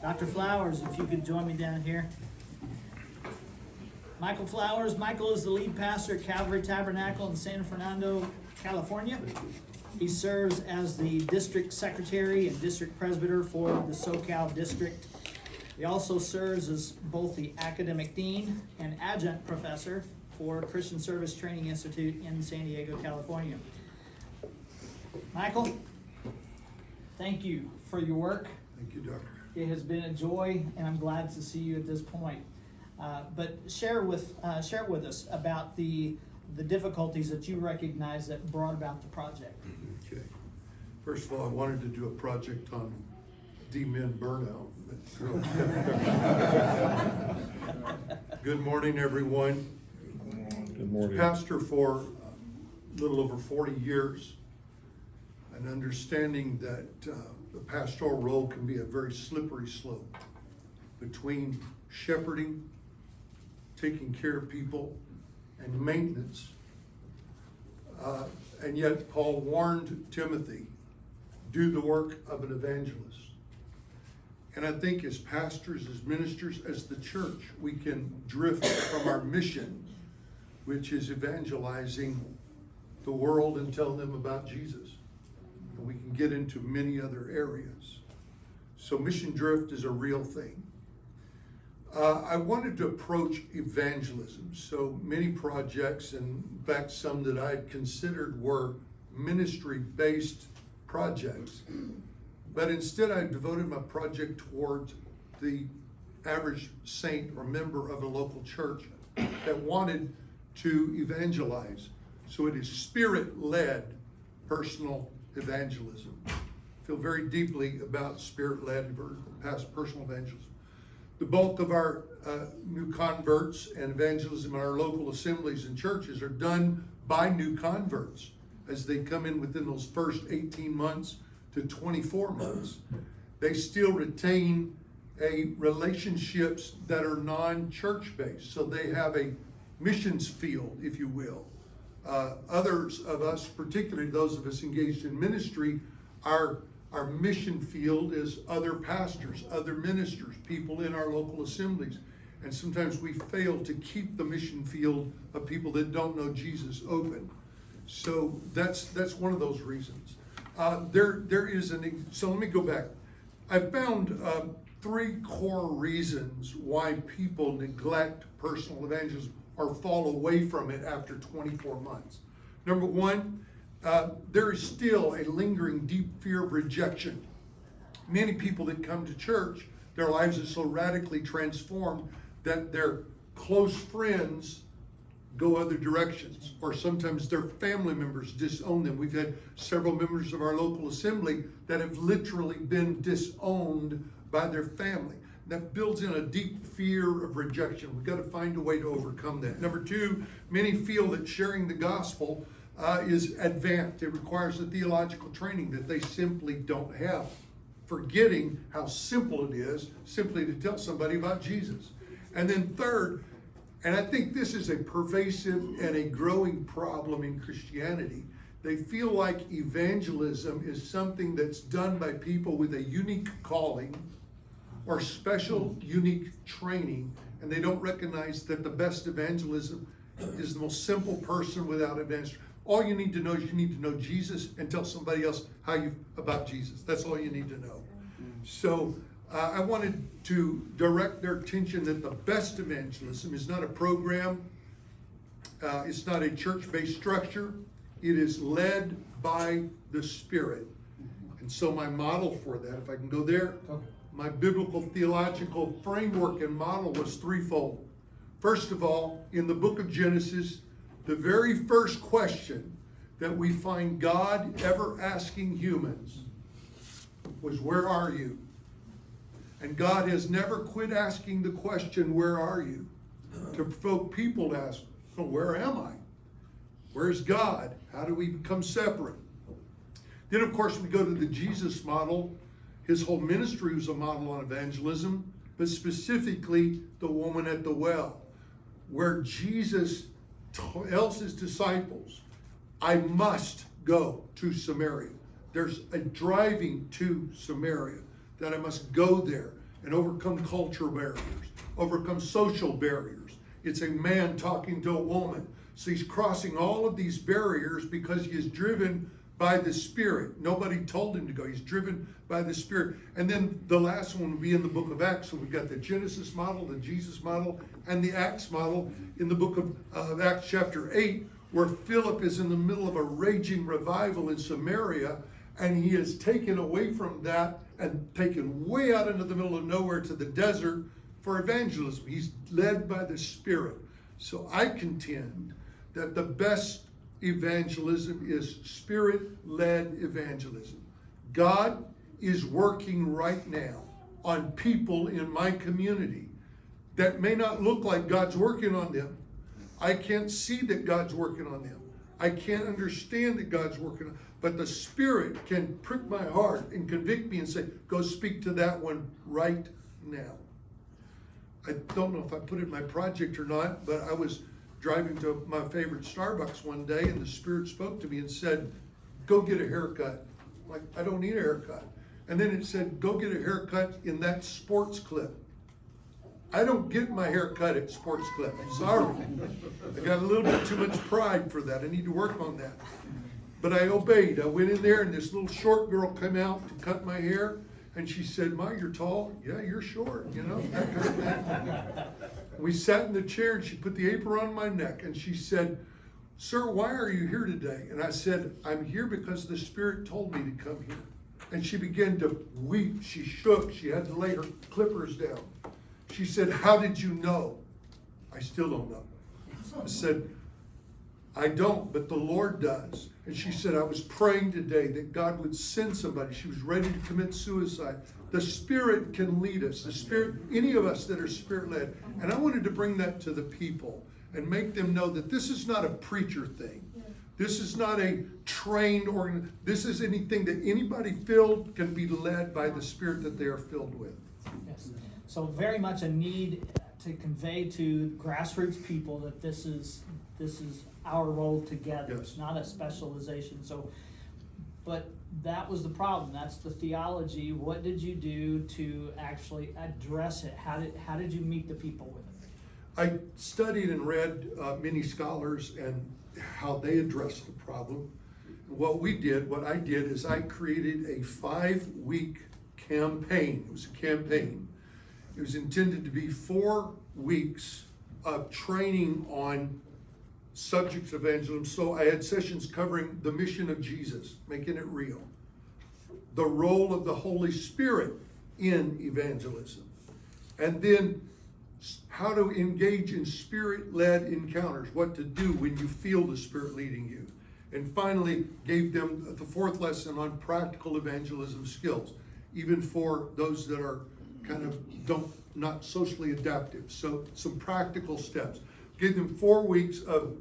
Dr. Flowers, if you could join me down here. Michael Flowers. Michael is the lead pastor at Calvary Tabernacle in San Fernando, California. He serves as the district secretary and district presbyter for the SoCal district. He also serves as both the academic dean and adjunct professor for Christian Service Training Institute in San Diego, California. Michael, thank you for your work. Thank you, Doctor. It has been a joy, and I'm glad to see you at this point. But share with us about the difficulties that you recognize that brought about the project. Okay. First of all, I wanted to do a project on D-men burnout. Good morning, everyone. Good morning. Pastor for a little over 40 years, and understanding that the pastoral role can be a very slippery slope between shepherding, taking care of people, and maintenance. And yet Paul warned Timothy, do the work of an evangelist. And I think as pastors, as ministers, as the church, we can drift from our mission, which is evangelizing the world and telling them about Jesus. And we can get into many other areas. So mission drift is a real thing. I wanted to approach evangelism. So many projects, and in fact some that I had considered were ministry-based projects. But instead I devoted my project towards the average saint or member of a local church that wanted to evangelize. So it is spirit-led personal evangelism. I feel very deeply about spirit-led personal evangelism. The bulk of our new converts and evangelism in our local assemblies and churches are done by new converts as they come in within those first 18 months to 24 months. They still retain relationships that are non-church based. So they have a missions field, if you will. Others of us, particularly those of us engaged in ministry, our mission field is other pastors, other ministers, people in our local assemblies. And sometimes we fail to keep the mission field of people that don't know Jesus open. So that's one of those reasons. So let me go back. I found 3 core reasons why people neglect personal evangelism or fall away from it after 24 months. Number 1, there is still a lingering deep fear of rejection. Many people that come to church, their lives are so radically transformed that their close friends go other directions, or sometimes their family members disown them. We've had several members of our local assembly that have literally been disowned by their family. That builds in a deep fear of rejection. We've got to find a way to overcome that. Number 2, many feel that sharing the gospel is advanced. It requires a theological training that they simply don't have, forgetting how simple it is simply to tell somebody about Jesus. And then 3rd, and I think this is a pervasive and a growing problem in Christianity, they feel like evangelism is something that's done by people with a unique calling or special unique training, and they don't recognize that the best evangelism is the most simple person without evangelism. All you need to know is you need to know Jesus and tell somebody else about Jesus. That's all you need to know. So I wanted to direct their attention that the best evangelism is not a program. It's not a church-based structure. It is led by the Spirit. And so my model for that, if I can go there, my biblical theological framework and model was threefold. First of all, in the book of Genesis, the very first question that we find God ever asking humans was, where are you? And God has never quit asking the question, where are you? To provoke people to ask, well, where am I? Where's God? How do we become separate? Then, of course, we go to the Jesus model. His whole ministry was a model on evangelism, but specifically the woman at the well, where Jesus tells his disciples, I must go to Samaria. There's a driving to Samaria, that I must go there. and overcome cultural barriers, overcome social barriers. It's a man talking to a woman. So he's crossing all of these barriers because he is driven by the Spirit. Nobody told him to go. He's driven by the Spirit. And then the last one will be in the book of Acts. So we've got the Genesis model, the Jesus model, and the Acts model in the book of Acts chapter 8, where Philip is in the middle of a raging revival in Samaria, and he is taken away from that and taken way out into the middle of nowhere to the desert for evangelism. He's led by the Spirit. So I contend that the best evangelism is Spirit-led evangelism. God is working right now on people in my community that may not look like God's working on them. I can't see that God's working on them. I can't understand that God's working on, but the Spirit can prick my heart and convict me and say, go speak to that one right now. I don't know if I put it in my project or not, but I was driving to my favorite Starbucks one day, and the Spirit spoke to me and said, go get a haircut. I'm like, I don't need a haircut. And then it said, go get a haircut in that sports clip. I don't get my hair cut at Sports Clip. Sorry. I got a little bit too much pride for that. I need to work on that. But I obeyed. I went in there, and this little short girl came out to cut my hair, and she said, Ma, you're tall. Yeah, you're short, you know, that kind of thing. We sat in the chair, and she put the apron on my neck, and she said, sir, why are you here today? And I said, I'm here because the Spirit told me to come here. And she began to weep. She shook. She had to lay her clippers down. She said, how did you know? I still don't know. I said, I don't, but the Lord does. And she said, I was praying today that God would send somebody. She was ready to commit suicide. The Spirit can lead us. The Spirit, any of us that are Spirit-led. And I wanted to bring that to the people and make them know that this is not a preacher thing. This is not a trained organ. This is anything that anybody filled can be led by the Spirit that they are filled with. Yes. So very much a need to convey to grassroots people that this is our role together. Yes. It's not a specialization. So, but that was the problem. That's the theology. What did you do to actually address it? How did you meet the people with it? I studied and read many scholars and how they addressed the problem. What I did is I created a 5-week campaign. It was a campaign. It was intended to be 4 weeks of training on subjects of evangelism. So I had sessions covering the mission of Jesus, making it real, the role of the Holy Spirit in evangelism, and then how to engage in Spirit-led encounters, what to do when you feel the Spirit leading you. And finally, gave them the 4th lesson on practical evangelism skills, even for those that are kind of not socially adaptive. So some practical steps. Gave them 4 weeks of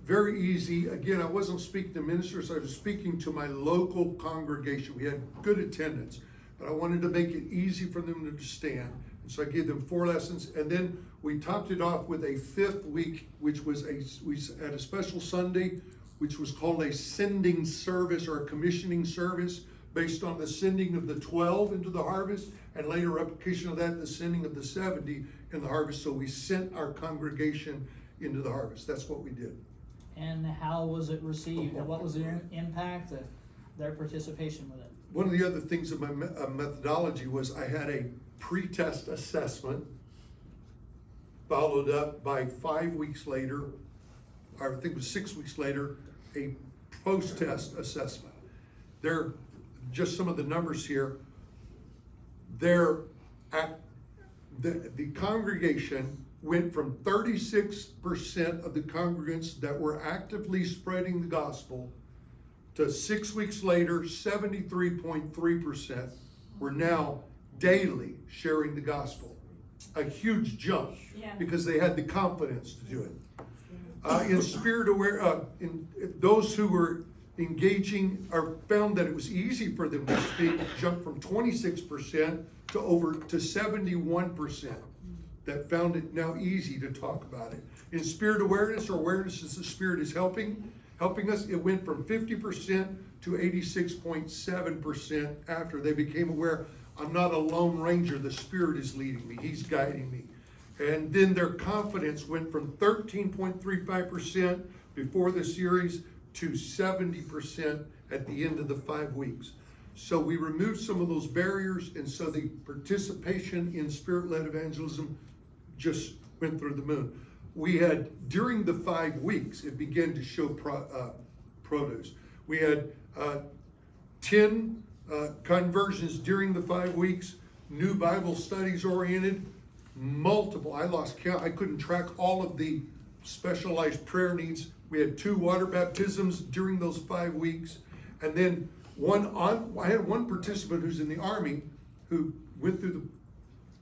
very easy. Again, I wasn't speaking to ministers, I was speaking to my local congregation. We had good attendance, but I wanted to make it easy for them to understand. And so I gave them 4 lessons, and then we topped it off with a 5th week, which was we had a special Sunday, which was called a sending service or a commissioning service, based on the sending of the 12 into the harvest, and later replication of that, the sending of the 70 in the harvest. So we sent our congregation into the harvest. That's what we did. And how was it received? And what was the impact of their participation with it? One of the other things of my methodology was I had a pre-test assessment followed up by 5 weeks later, or I think it was 6 weeks later, a post-test assessment. There, just some of the numbers here. The congregation went from 36% of the congregants that were actively spreading the gospel to 6 weeks later, 73.3% were now daily sharing the gospel. A huge jump, because they had the confidence to do it. In spirit aware, those who were engaging or found that it was easy for them to speak, jumped from 26% to 71% that found it now easy to talk about it. In spirit awareness, or awareness as the Spirit is helping us, it went from 50% to 86.7% after they became aware I'm not a lone ranger, the Spirit is leading me, He's guiding me. And then their confidence went from 13.35% before the series to 70% at the end of the 5 weeks. So we removed some of those barriers, and so the participation in Spirit-led evangelism just went through the moon. We had, during the 5 weeks, it began to show produce. We had 10 conversions during the 5 weeks, new Bible studies oriented, multiple, I lost count, I couldn't track all of the specialized prayer needs. We had 2 water baptisms during those 5 weeks, and then I had one participant who's in the Army who went through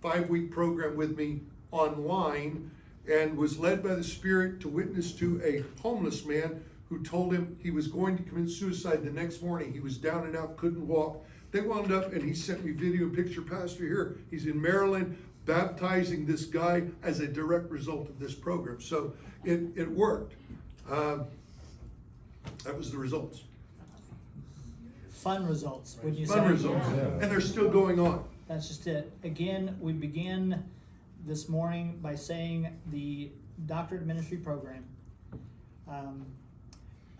the 5-week program with me online and was led by the Spirit to witness to a homeless man who told him he was going to commit suicide the next morning. He was down and out, couldn't walk. They wound up, and he sent me video and picture, Pastor, here. He's in Maryland, baptizing this guy as a direct result of this program. So it worked. That was the results. Fun results, wouldn't you say? Fun results. Yeah. And they're still going on. That's just it. Again, we begin this morning by saying the doctorate ministry program,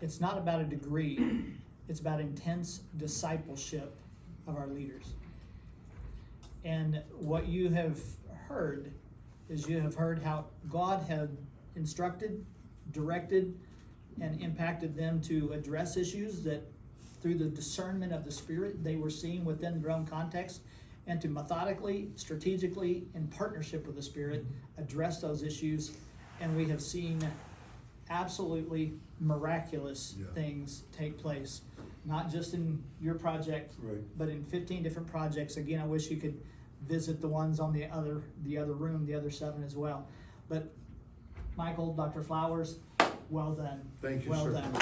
it's not about a degree, it's about intense discipleship of our leaders. And what you have heard is you have heard how God had instructed, directed, and impacted them to address issues that through the discernment of the Spirit they were seeing within their own context, and to methodically, strategically, in partnership with the Spirit, address those issues. And we have seen absolutely miraculous things take place, not just in your project, but in 15 different projects. Again, I wish you could visit the ones on the other room, the other 7 as well. But Michael, Dr. Flowers, well done. Thank you, well sir. done.